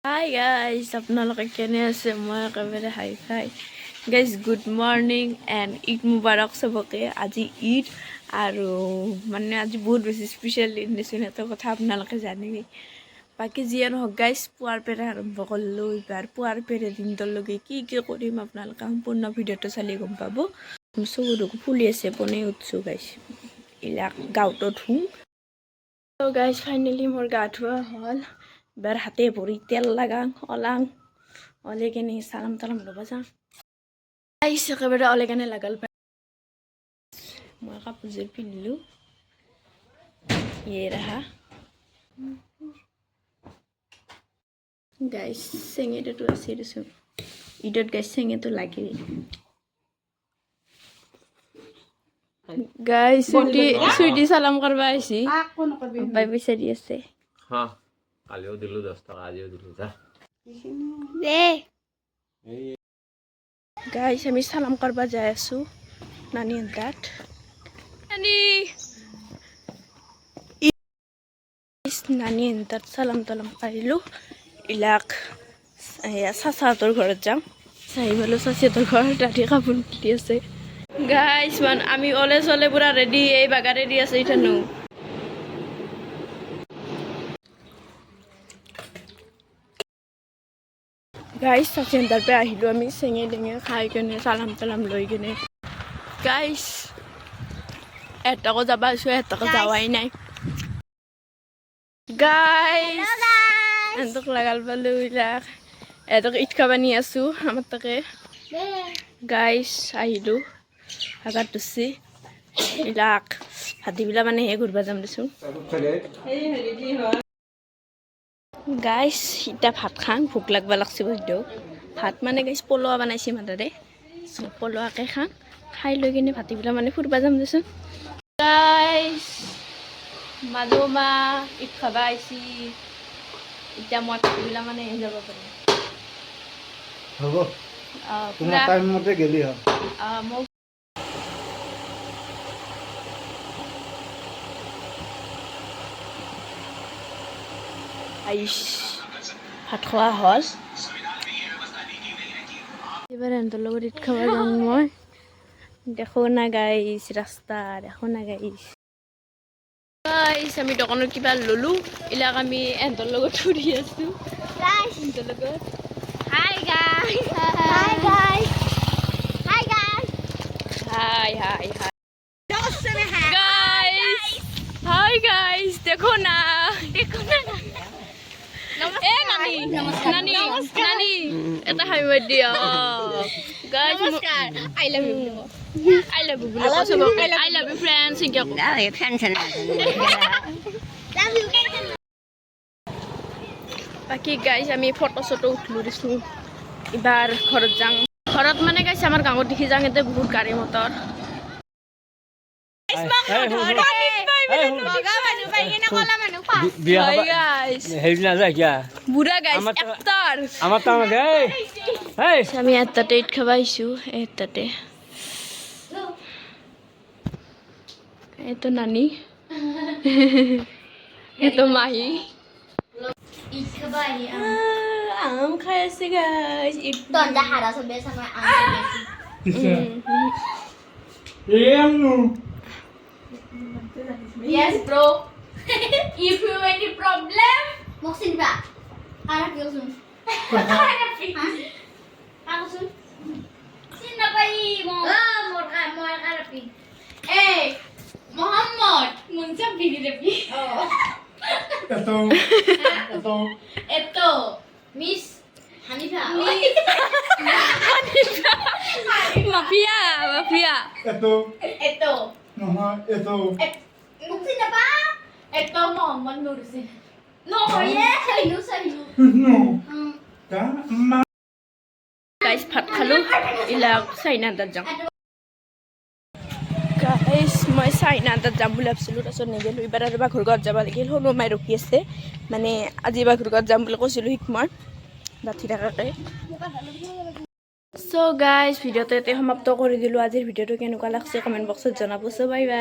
Hi guys, আপোনালোকে কেনে আছে? মই একেবাৰে hi fi. Guys, good morning and Eid mubarak সবকে। আজি ঈদ আৰু মানে আজি বহুত বেছি স্পেচিয়েল দিন দিছিল, এটা কথা আপোনালোকে জানেই। বাকী যিয়ে নহওক গাইজ, পুৱাৰ পেৰে আৰম্ভ কৰিলোঁ। এইবাৰ পুৱাৰ পেৰে দিনটোলৈকে কি কৰিম আপোনালোকে সম্পূৰ্ণ ভিডিঅ'টো চালি গম পাব। চকুটো ফুলি আছে, পনে উঠছোঁ গাইজ। এইবিলাক গাঁৱতো ধুওঁ। গাইজ ফাইনেলি মোৰ গা ধোৱা হ'ল। এবাৰ হাতে ভৰি তেল লাগাং অলে কেনে চালাম তালাম ল'ব যাওঁ। গাইজ একেবাৰে অলে কেনে লাগাল পাই মই কাপোৰযোৰ পিন্ধিলোঁ। ইয়ে ৰাহা গাইজ, চেঙেটোতো আছে দেচোন। ঈদত গাইজ চেঙেটো লাগেই। গাইজ চুইটি চালাম কৰিব আহিছি, বাই বিচাৰি আছে। কালিও দিলো 10 টাকা, আজিও দিলো যা। গাইজ আমি সালাম কৰিব যাই আছো নানি তাত। নানি তাত সালাম তালাম পাৰিলোঁ। ইলাক চাচাহঁতৰ ঘৰত যাম। চাই পেলো চাচিহঁতৰ ঘৰত ৰাতি কাপোৰ দি আছে। গাইজ আমি অলে চলে পুৰা ৰেডি, এই বাগা ৰেডি আছে ইথানো। গাইজ চাচিহঁতৰ পৰা আহিলোঁ আমি, চেঙে টেঙে খাই কেনে চালাম তালাম লৈ কেনে। গাইজ এটাকো যাব আছোঁ, এটাকো যাৱাই নাই। গাইজ এন্তক লাগাল পালোঁ। এইবিলাক এহঁতক ঈদ খাব নি আছোঁ আমাৰ তাকে। গাইজ আহিলোঁ, ভাগাত ধৰছি। এইবিলাক ভাটিবিলাক মানে ঘূৰিব যাম দেচোন। গাইজ এতিয়া ভাত খাং, ভোক লাগবা লাগছি বৈদ্য। ভাত মানে গাইজ পলোৱা বনাইছে মাতাৰে, পলোৱাকে খাং। খাই লৈ কিনে ভাটিবিলাক মানে ফুৰিব যাম দেচোন। গাইজ মাজমা ঈদ খাবা আহিছি। এতিয়া মই ভাটিবিলাক মানে যাব পাৰিম। হ'ব তোমাৰ টাইম মতে গেলি হ'ল। মোক ভাত খোৱা হ'ল। এইবাৰ সিহঁতৰ লগত ঈদ খাব যাম মই। দেখো না গাইছ ৰাস্তা, দেখো না গাইছ। আমি দোকানত কিবা ললোঁ, এইবিলাক আমি এহঁতৰ লগত ফুৰি আছোঁ। এহঁতৰ লগত hi guys, hi guys, hi guys, হাই হাই হাই গাইছ, হাই গাইছ। দেখো না এ নানি নানি নানি এটা হাইবাৰ দিয়া গাইজ। আই লাভ ইউ বুলি কৈছো। I love you friends. বাকী গাইজ আমি ফটো চটো উঠলো দিছোঁ। এইবাৰ ঘৰত যাওঁ। ঘৰত মানে গাইছে আমাৰ গাঁৱত দেখি যাওঁ, ইয়াতে বহুত গাড়ী মটৰ। আমি এটাতে ঈদ খাব আহিছোঁ। এটাতে এইটো নানি, এইটো মাহী। আম খাই আছে guys. Yes bro. If you any problem, Moksin ba? Harap yosun. Harap yosun. Ako sun. Sino ba mo? Mo harap. Eh, Muhammad, munsa bili depi. Oh. Ito. Miss Hanifa. Hanifa. Mafia. Ito. Sino ba? Ito Muhammad Nursi. No, yes. Sa'yo. Guys, ভাত খালোঁ। ইলাক China তাত যাওঁ। Guys মই China তাত যাম বুলি ভাবিছিলোঁ, তাৰপিছত নেগেলোঁ। এইবাৰ আৰু বাঘৰ গাঁৱত যাব লাগিল। সৰু মাই ৰখি আছে, মানে আজি বাঘৰ গাঁৱত যাম বুলি কৈছিলোঁ শিকমাৰ ডাঠি থাকাকৈ। চ' গাইজ ভিডিঅ'টো ইয়াতে সমাপ্ত কৰি দিলোঁ। আজিৰ ভিডিঅ'টো কেনেকুৱা লাগছে কমেণ্ট বক্সত জনাব। চ' বাই বাই।